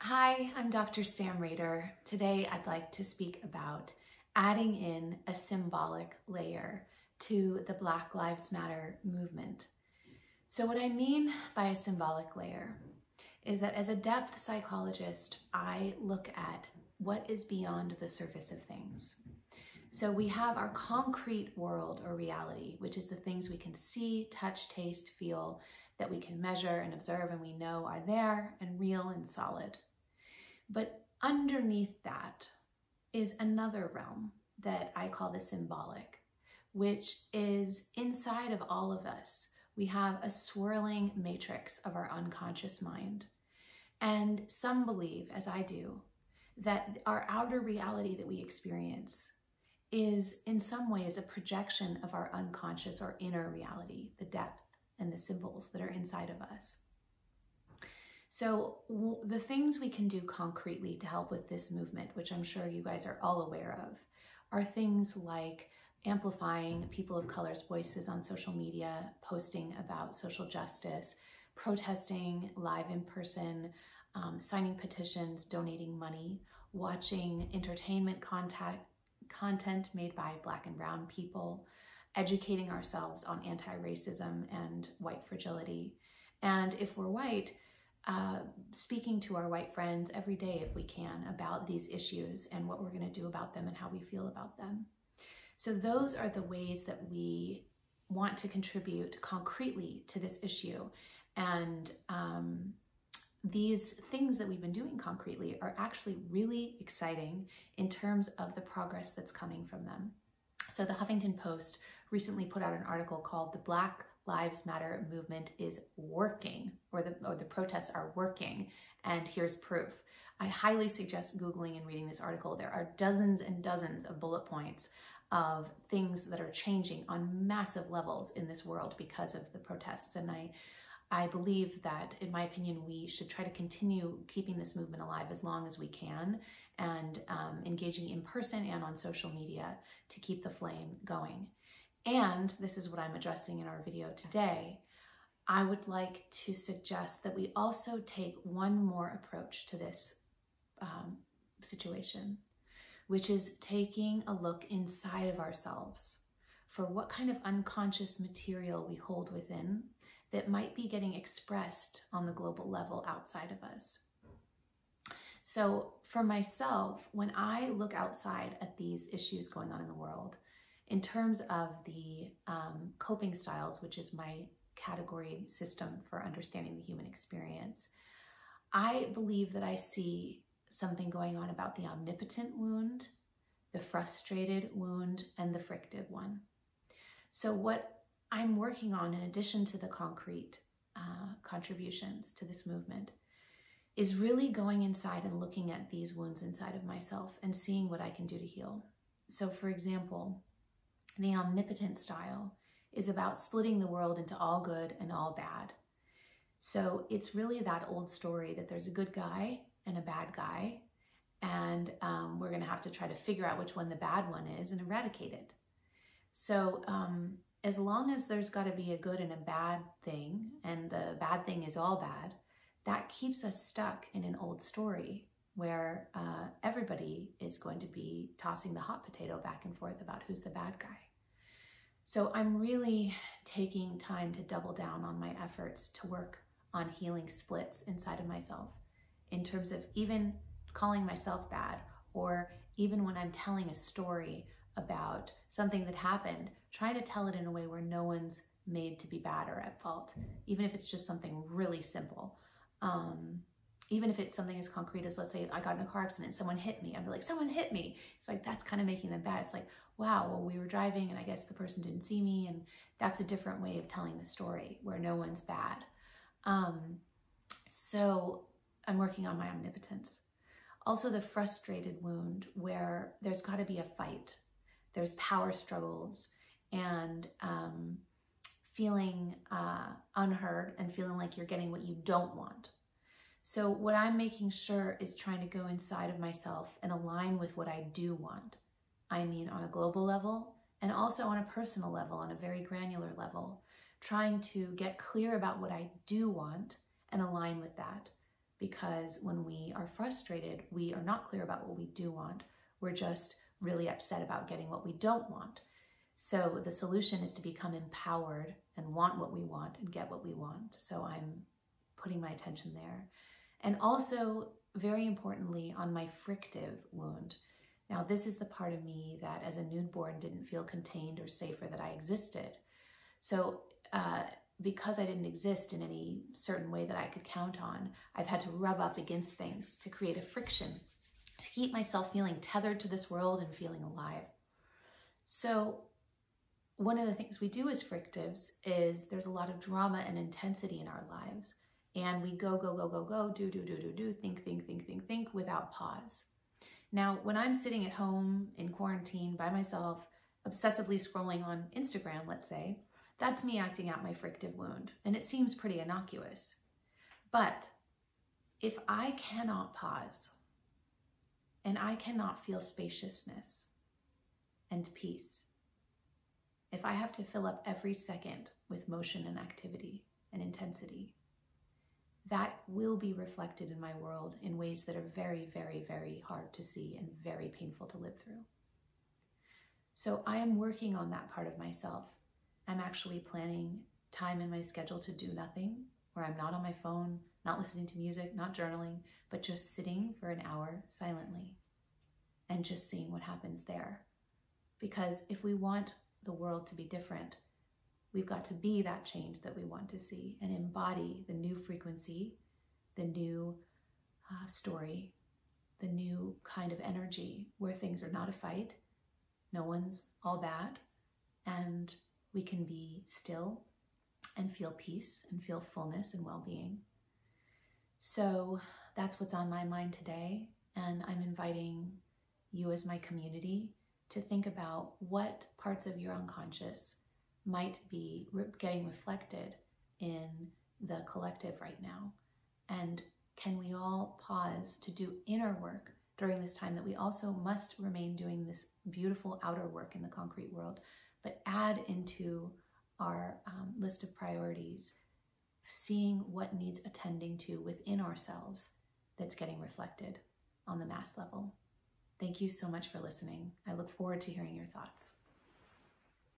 Hi, I'm Dr. Sam Rader. Today I'd like to speak about adding in a symbolic layer to the Black Lives Matter movement. So what I mean by a symbolic layer is that as a depth psychologist, I look at what is beyond the surface of things. So we have our concrete world or reality, which is the things we can see, touch, taste, feel, that we can measure and observe and we know are there and real and solid. But underneath that is another realm that I call the symbolic, which is inside of all of us. We have a swirling matrix of our unconscious mind. And some believe, as I do, that our outer reality that we experience is in some ways a projection of our unconscious or inner reality, the depth and the symbols that are inside of us. So the things we can do concretely to help with this movement, which I'm sure you guys are all aware of, are things like amplifying people of color's voices on social media, posting about social justice, protesting live in person, signing petitions, donating money, watching entertainment content made by Black and brown people, educating ourselves on anti-racism and white fragility. And if we're white, speaking to our white friends every day if we can about these issues and what we're going to do about them and how we feel about them. So those are the ways that we want to contribute concretely to this issue. And these things that we've been doing concretely are actually really exciting in terms of the progress that's coming from them. So the Huffington Post recently put out an article called "The Black Lives Matter Movement is Working," or the protests are working, and here's proof. I highly suggest Googling and reading this article. There are dozens and dozens of bullet points of things that are changing on massive levels in this world because of the protests. And I believe that, in my opinion, we should try to continue keeping this movement alive as long as we can and engaging in person and on social media to keep the flame going. And this is what I'm addressing in our video today. I would like to suggest that we also take one more approach to this situation, which is taking a look inside of ourselves for what kind of unconscious material we hold within that might be getting expressed on the global level outside of us. So for myself, when I look outside at these issues going on in the world, in terms of the coping styles, which is my category system for understanding the human experience, I believe that I see something going on about the omnipotent wound, the frustrated wound, and the frictive one. So what I'm working on, in addition to the concrete contributions to this movement, is really going inside and looking at these wounds inside of myself and seeing what I can do to heal. So for example, the omnipotent style is about splitting the world into all good and all bad. So it's really that old story that there's a good guy and a bad guy, and we're going to have to try to figure out which one the bad one is and eradicate it. So as long as there's got to be a good and a bad thing, and the bad thing is all bad, that keeps us stuck in an old story where everybody is going to be tossing the hot potato back and forth about who's the bad guy. So I'm really taking time to double down on my efforts to work on healing splits inside of myself, in terms of even calling myself bad, or even when I'm telling a story about something that happened, trying to tell it in a way where no one's made to be bad or at fault, even if it's just something really simple. Even if it's something as concrete as, let's say I got in a car accident, someone hit me, I'd be like, someone hit me. It's like, that's kind of making them bad. It's like, wow, well, we were driving and I guess the person didn't see me, and that's a different way of telling the story where no one's bad. So I'm working on my omnipotence. Also the frustrated wound, where there's got to be a fight. There's power struggles and feeling unheard and feeling like you're getting what you don't want. So what I'm making sure is trying to go inside of myself and align with what I do want. I mean, on a global level and also on a personal level, on a very granular level, trying to get clear about what I do want and align with that. because when we are frustrated, we are not clear about what we do want. We're just really upset about getting what we don't want. So the solution is to become empowered and want what we want and get what we want. So I'm putting my attention there. And also, very importantly, on my frictive wound. Now, this is the part of me that as a newborn didn't feel contained or safe or that I existed. So because I didn't exist in any certain way that I could count on, I've had to rub up against things to create a friction, to keep myself feeling tethered to this world and feeling alive. So one of the things we do as frictives is there's a lot of drama and intensity in our lives. And we go, do, think without pause. Now, when I'm sitting at home in quarantine by myself, obsessively scrolling on Instagram, let's say, that's me acting out my frictive wound. And it seems pretty innocuous. But if I cannot pause and I cannot feel spaciousness and peace, if I have to fill up every second with motion and activity and intensity, that will be reflected in my world in ways that are very, very, very hard to see and very painful to live through. So I am working on that part of myself. I'm actually planning time in my schedule to do nothing, where I'm not on my phone, not listening to music, not journaling, but just sitting for an hour silently and just seeing what happens there. Because if we want the world to be different, we've got to be that change that we want to see and embody the new frequency, the new story, the new kind of energy where things are not a fight, no one's all bad, and we can be still and feel peace and feel fullness and well-being. So that's what's on my mind today, and I'm inviting you as my community to think about what parts of your unconscious might be getting reflected in the collective right now. And can we all pause to do inner work during this time that we also must remain doing this beautiful outer work in the concrete world, but add into our list of priorities, seeing what needs attending to within ourselves that's getting reflected on the mass level. Thank you so much for listening. I look forward to hearing your thoughts.